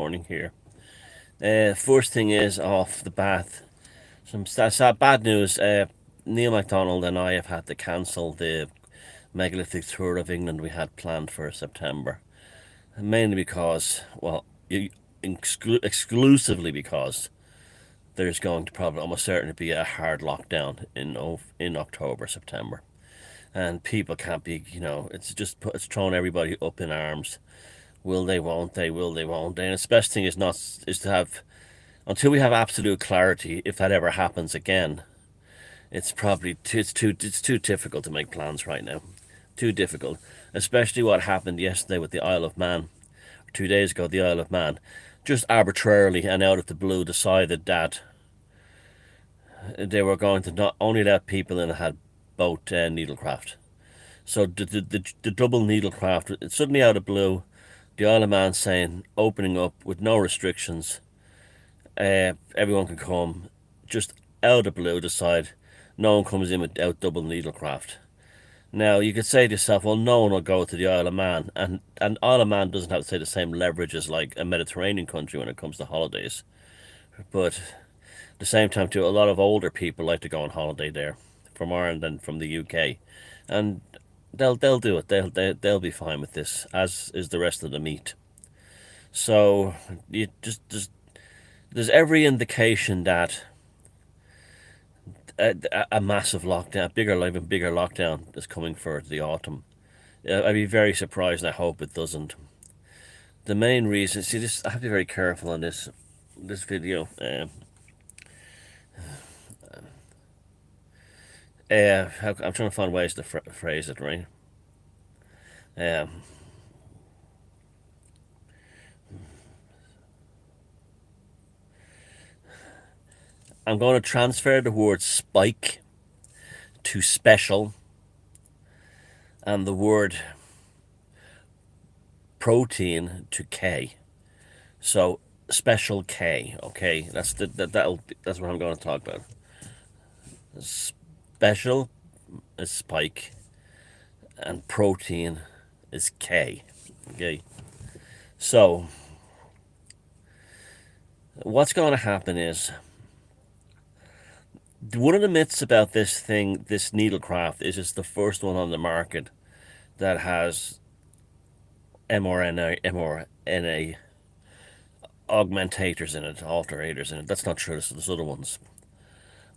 morning here. First thing is off the bat, some sad bad news. Neil MacDonald and I have had to cancel the Megalithic tour of England we had planned for September, mainly because, well, exclusively because there's going to probably almost certainly be a hard lockdown in October, September, and people can't be, it's thrown everybody up in arms. Will they? Won't they? Will they? Won't they? And its best thing is to have, until we have absolute clarity, if that ever happens again. It's too difficult to make plans right now. Too difficult, especially what happened yesterday with the Isle of Man. 2 days ago, the Isle of Man just arbitrarily and out of the blue decided that they were going to not only let people in that had boat needlecraft. So the double needlecraft, it's suddenly out of blue, the Isle of Man saying opening up with no restrictions, everyone can come, just out of blue decide no one comes in without double needlecraft. Now you could say to yourself, well, no one will go to the Isle of Man, and Isle of Man doesn't have to say the same leverage as like a Mediterranean country when it comes to holidays, but at the same time too, a lot of older people like to go on holiday there, from Ireland and from the UK, and they'll do it. They'll be fine with this, as is the rest of the meet. So you just there's every indication that a massive lockdown, even bigger lockdown, is coming for the autumn. I'd be very surprised, and I hope it doesn't. The main reason, see, this I have to be very careful on this video. I'm trying to find ways to phrase it right. Um, I'm going to transfer the word spike to special, and the word protein to K. So special K. Okay, that's what I'm going to talk about. Special is spike, and protein is K. Okay, so what's going to happen is, one of the myths about this needlecraft, is it's the first one on the market that has mRNA augmentators in it, alterators in it. That's not true. There's other ones.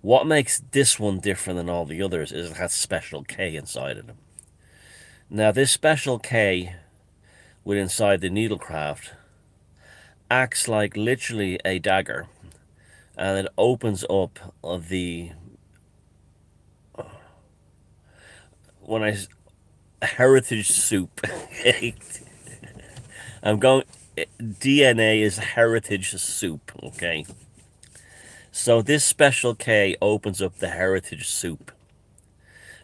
What makes this one different than all the others is it has special K inside it. Now, this special K with inside the needlecraft acts like literally a dagger, and it opens up the when I heritage soup. I'm going. DNA is heritage soup. Okay. So this special K opens up the heritage soup,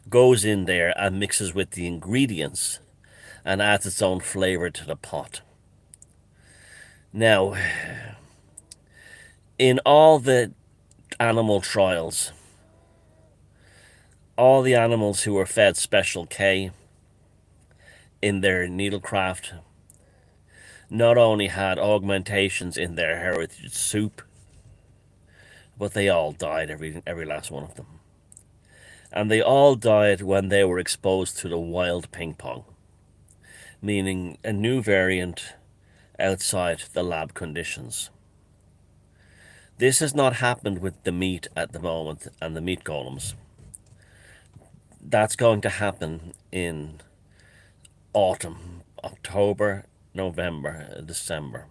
goes in there and mixes with the ingredients, and adds its own flavor to the pot. Now, in all the animal trials, all the animals who were fed special K in their needlecraft not only had augmentations in their heritage soup, but they all died, every last one of them. And they all died when they were exposed to the wild ping pong, meaning a new variant outside the lab conditions. This has not happened with the meat at the moment and the meat golems. That's going to happen in autumn, October, November, December.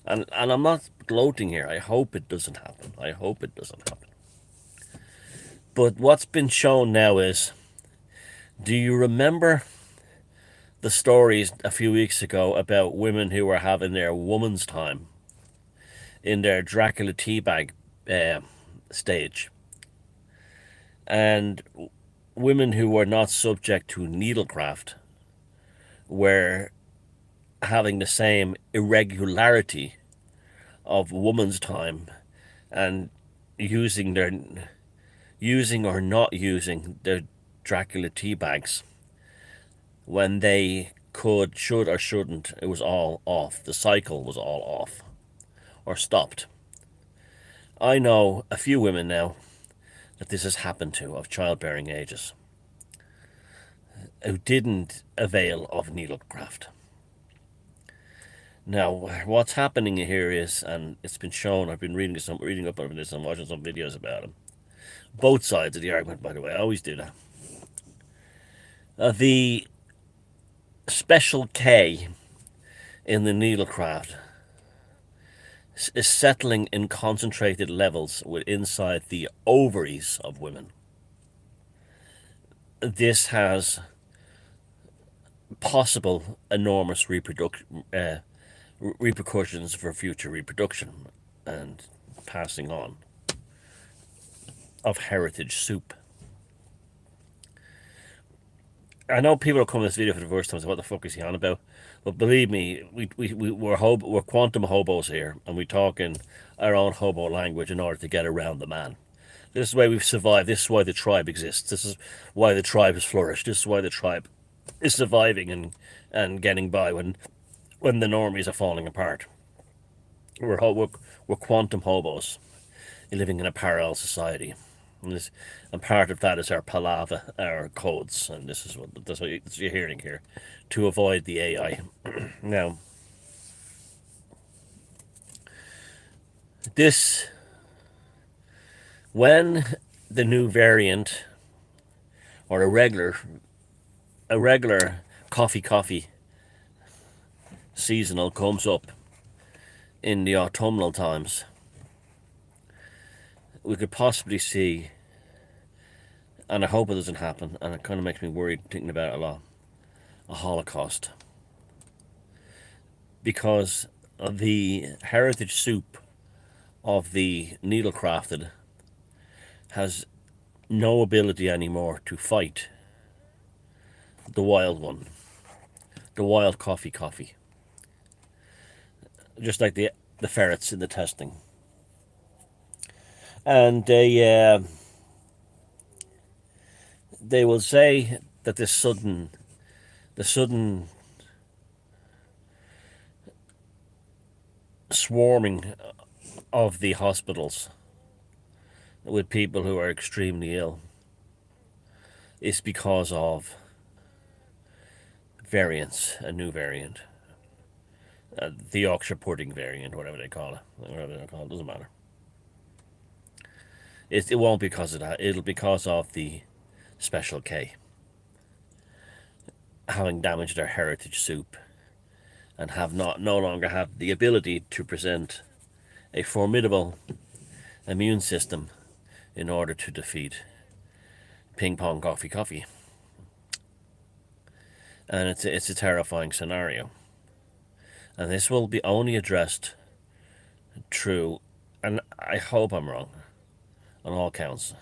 And I'm not gloating here. I hope it doesn't happen. I hope it doesn't happen. But what's been shown now is, do you remember the stories a few weeks ago about women who were having their woman's time in their Dracula teabag stage? And women who were not subject to needlecraft were having the same irregularity of woman's time, and using or not using their Dracula tea bags when they could, should, or shouldn't. It was all off. The cycle was all off or stopped. I know a few women now that this has happened to, of childbearing ages, who didn't avail of needlecraft. Now, what's happening here is, and it's been shown, I've been reading up on this and watching some videos about it. Both sides of the argument, by the way, I always do that. The special K in the needlecraft is settling in concentrated levels inside the ovaries of women. This has possible enormous repercussions for future reproduction and passing on of heritage soup. I know people are coming to this video for the first time and say, what the fuck is he on about? But believe me, we're quantum hobos here, and we talk in our own hobo language in order to get around the man. This is why we've survived. This is why the tribe exists. This is why the tribe has flourished. This is why the tribe is surviving and getting by when the normies are falling apart. We're quantum hobos living in a parallel society. And part of that is our palava, our codes, and this is what you're hearing here, to avoid the AI. Now, when the new variant or a regular coffee seasonal comes up in the autumnal times, we could possibly see, and I hope it doesn't happen, and it kind of makes me worried thinking about it a lot, a holocaust. Because the heritage soup of the needlecrafted has no ability anymore to fight the wild one, the wild coffee. Just like the ferrets in the testing. And they will say that the sudden swarming of the hospitals with people who are extremely ill is because of variants, a new variant, the Yorkshire pudding variant, whatever they call it, doesn't matter. It won't be because of that. It'll be because of the special K having damaged their heritage soup and no longer have the ability to present a formidable immune system in order to defeat ping pong coffee. And it's a terrifying scenario. And this will be only addressed through, and I hope I'm wrong, on all counts,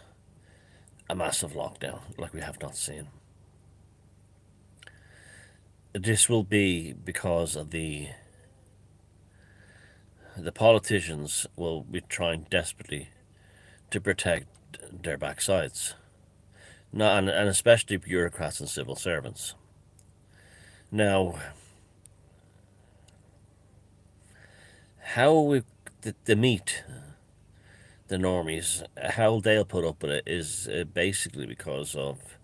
a massive lockdown like we have not seen. This will be because of the politicians will be trying desperately to protect their backsides, and especially bureaucrats and civil servants. Now, how the meat, the normies, how they'll put up with it is basically because of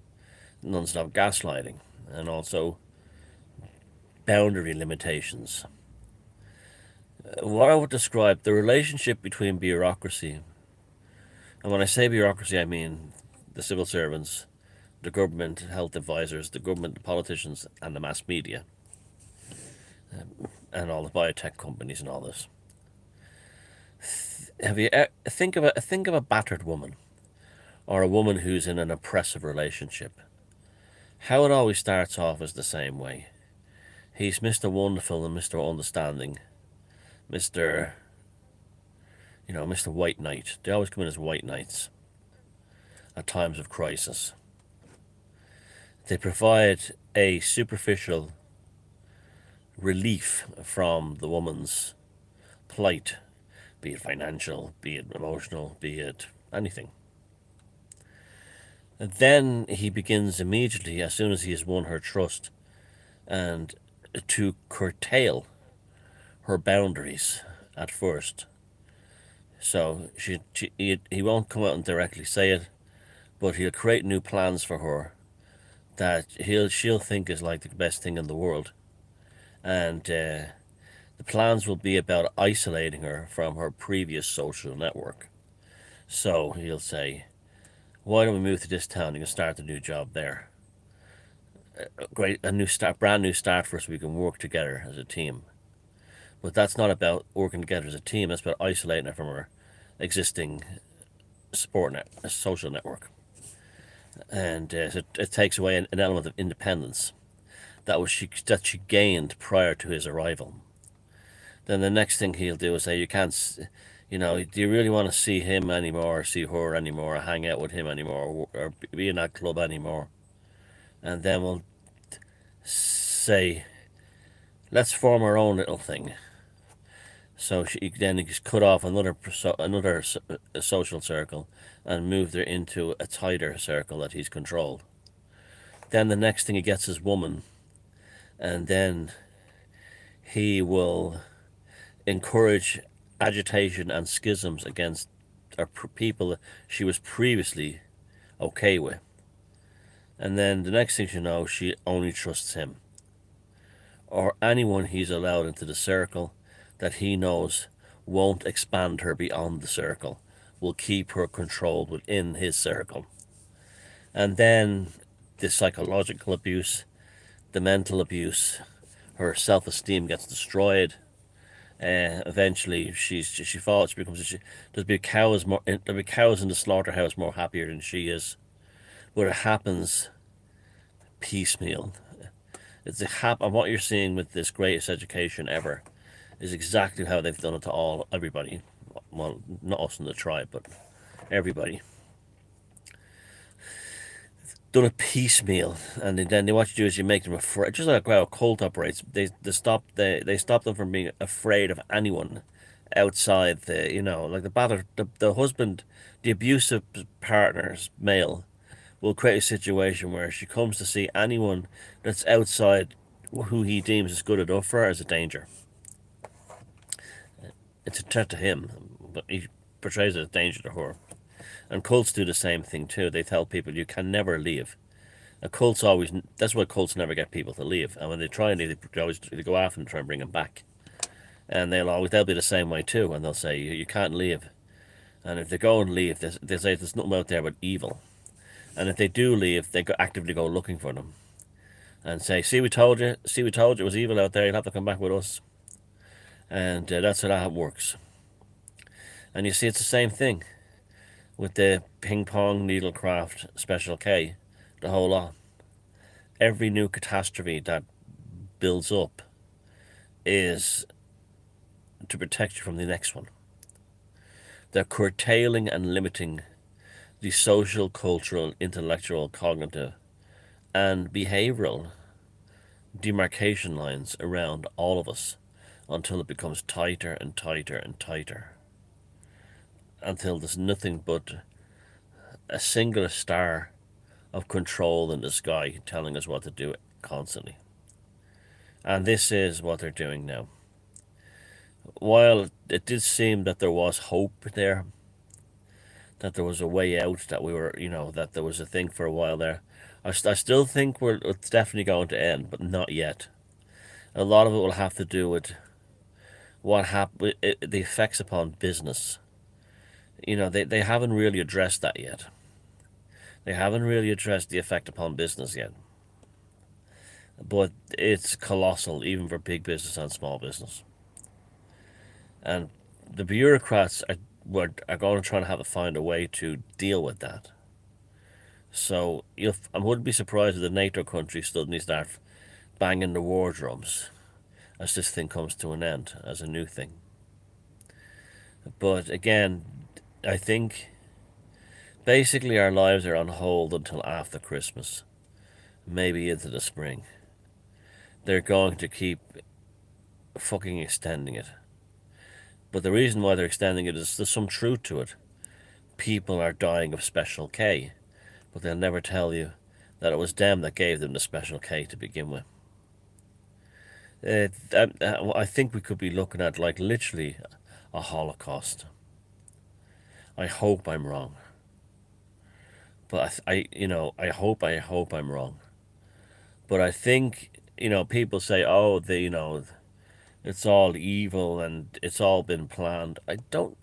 non-stop gaslighting and also boundary limitations. What I would describe the relationship between bureaucracy, and when I say bureaucracy I mean the civil servants, the government health advisors, the government, the politicians, and the mass media, and all the biotech companies and all this. Have you think of a battered woman, or a woman who's in an oppressive relationship? How it always starts off is the same way. He's Mr. Wonderful and Mr. Understanding, Mr. White Knight. They always come in as white knights at times of crisis. They provide a superficial relief from the woman's plight, be it financial, be it emotional, be it anything. And then he begins immediately, as soon as he has won her trust and to curtail her boundaries at first. So he won't come out and directly say it, but he'll create new plans for her that she'll think is like the best thing in the world, and the plans will be about isolating her from her previous social network. So he'll say, "Why don't we move to this town? You can start a new job there. Great, a new start, brand new start for us. We can work together as a team." But that's not about working together as a team. That's about isolating her from her existing social network, and it takes away an element of independence that she gained prior to his arrival. Then the next thing he'll do is say, "You can't, do you really want to see him anymore, or see her anymore, or hang out with him anymore, or be in that club anymore?" And then we'll say, "Let's form our own little thing." So then he's cut off another social circle and moved her into a tighter circle that he's controlled. Then the next thing he gets is woman, and then he will encourage agitation and schisms against people she was previously okay with. And then the next thing you know, she only trusts him, or anyone he's allowed into the circle that he knows won't expand her beyond the circle, will keep her controlled within his circle. And then the psychological abuse, the mental abuse, her self-esteem gets destroyed. Eventually, she falls. There'll be cows in the slaughterhouse more happier than she is, but it happens piecemeal. And what you're seeing with this greatest education ever is exactly how they've done it to everybody. Well, not us in the tribe, but everybody. Done it piecemeal, and then what you do is you make them afraid. Just like how a cult operates, they stop them from being afraid of anyone outside like the battered, the husband, the abusive partner's male will create a situation where she comes to see anyone that's outside who he deems is good enough for her as a danger. It's a threat to him, but he portrays it as danger to her. And cults do the same thing too. They tell people you can never leave. That's why cults never get people to leave. And when they try and leave, they go after them and try and bring them back. And they'll be the same way too. And they'll say you can't leave. And if they go and leave, they say there's nothing out there but evil. And if they do leave, they actively go looking for them, and say, "See, we told you. See, we told you it was evil out there. You'll have to come back with us." And that's how that works. And you see, it's the same thing with the ping pong needlecraft special K, the whole lot. Every new catastrophe that builds up is to protect you from the next one. They're curtailing and limiting the social, cultural, intellectual, cognitive, and behavioral demarcation lines around all of us until it becomes tighter and tighter and tighter, until there's nothing but a singular star of control in the sky telling us what to do constantly. And this is what they're doing now. While it did seem that there was hope there, that there was a way out, that that there was a thing for a while there, I still think it's definitely going to end, but not yet. A lot of it will have to do with the effects upon business. They haven't really addressed that yet. They haven't really addressed the effect upon business yet. But it's colossal, even for big business and small business. And the bureaucrats are going to try to find a way to deal with that. So I wouldn't be surprised if the NATO countries suddenly start banging the war drums as this thing comes to an end, as a new thing. But again, I think basically our lives are on hold until after Christmas, maybe into the spring. They're going to keep fucking extending it. But the reason why they're extending it is there's some truth to it. People are dying of special K, but they'll never tell you that it was them that gave them the special K to begin with. I think we could be looking at like literally a holocaust. I hope I'm wrong, but I hope I'm wrong. But I think, people say, oh, it's all evil and it's all been planned. I don't,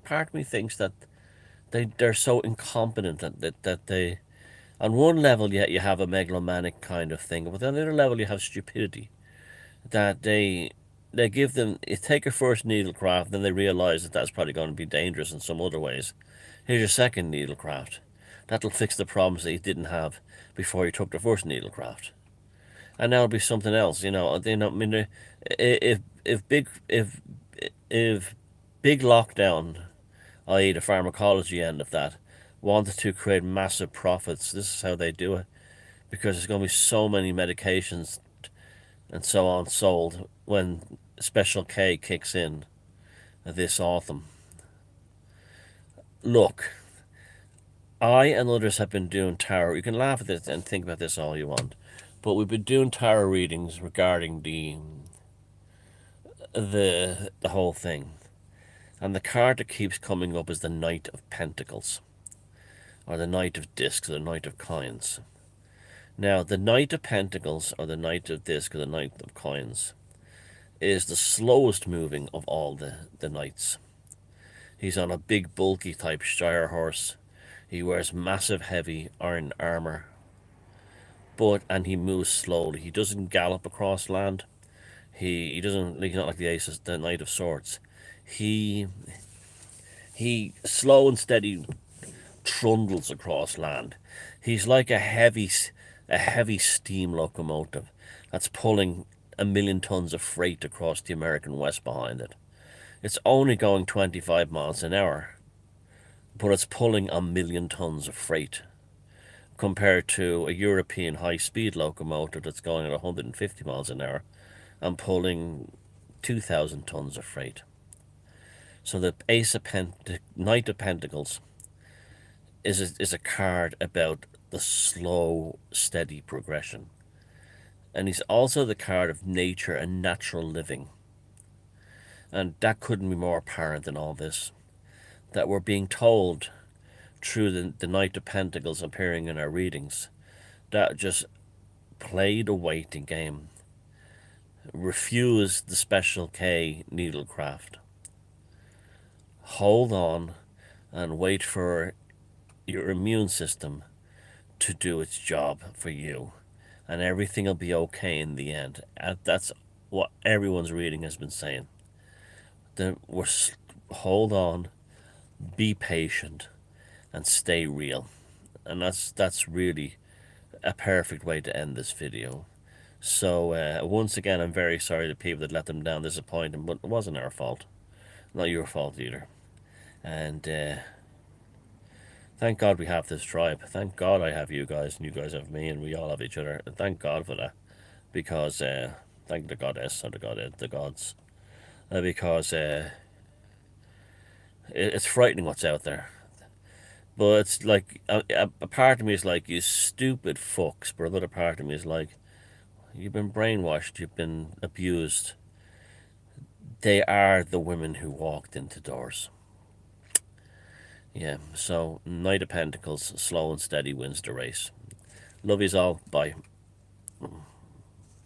part of me thinks that they're so incompetent that they, on one level, yet you have a megalomanic kind of thing, but on the other level, you have stupidity. That they give them, you take a first needlecraft, then they realize that that's probably going to be dangerous in some other ways. Here's your second needlecraft. That'll fix the problems that you didn't have before you took the first needlecraft. And now it'll be something else. I mean, if big lockdown, i.e., the pharmacology end of that, wanted to create massive profits, this is how they do it. Because there's going to be so many medications and so on sold when Special K kicks in this autumn. Look, I and others have been doing tarot. You can laugh at this and think about this all you want, but we've been doing tarot readings regarding the whole thing. And the card that keeps coming up is the Knight of Pentacles, or the Knight of Discs, or the Knight of Coins. Now, the Knight of Pentacles, or the Knight of Discs, or the Knight of Coins, is the slowest moving of all the knights. He's on a big, bulky type Shire horse. He wears massive, heavy iron armor, and he moves slowly. He doesn't gallop across land. He doesn't. He's not like the Ace, the Knight of Swords. He slow and steady trundles across land. He's like a heavy steam locomotive that's pulling 1,000,000 tons of freight across the American West behind it. It's only going 25 miles an hour, but it's pulling 1,000,000 tons of freight compared to a European high-speed locomotive that's going at 150 miles an hour and pulling 2,000 tons of freight. So the Knight of Pentacles is a card about the slow, steady progression. And he's also the card of nature and natural living. And that couldn't be more apparent in all this. That we're being told through the Knight of Pentacles appearing in our readings that just play the waiting game. Refuse the Special K needlecraft. Hold on and wait for your immune system to do its job for you. And everything will be okay in the end. That's what everyone's reading has been saying. Hold on, be patient, and stay real. And that's really a perfect way to end this video. So once again, I'm very sorry to people that let them down, disappointed, but it wasn't our fault. Not your fault either. And thank God we have this tribe. Thank God I have you guys, and you guys have me, and we all have each other. And thank God for that. Because, thank the goddess, or the gods. Because it's frightening what's out there. But it's like, a part of me is like, you stupid fucks. But another part of me is like, you've been brainwashed, you've been abused. They are the women who walked into doors. Yeah, so Knight of Pentacles, slow and steady wins the race. Love yous all. Bye.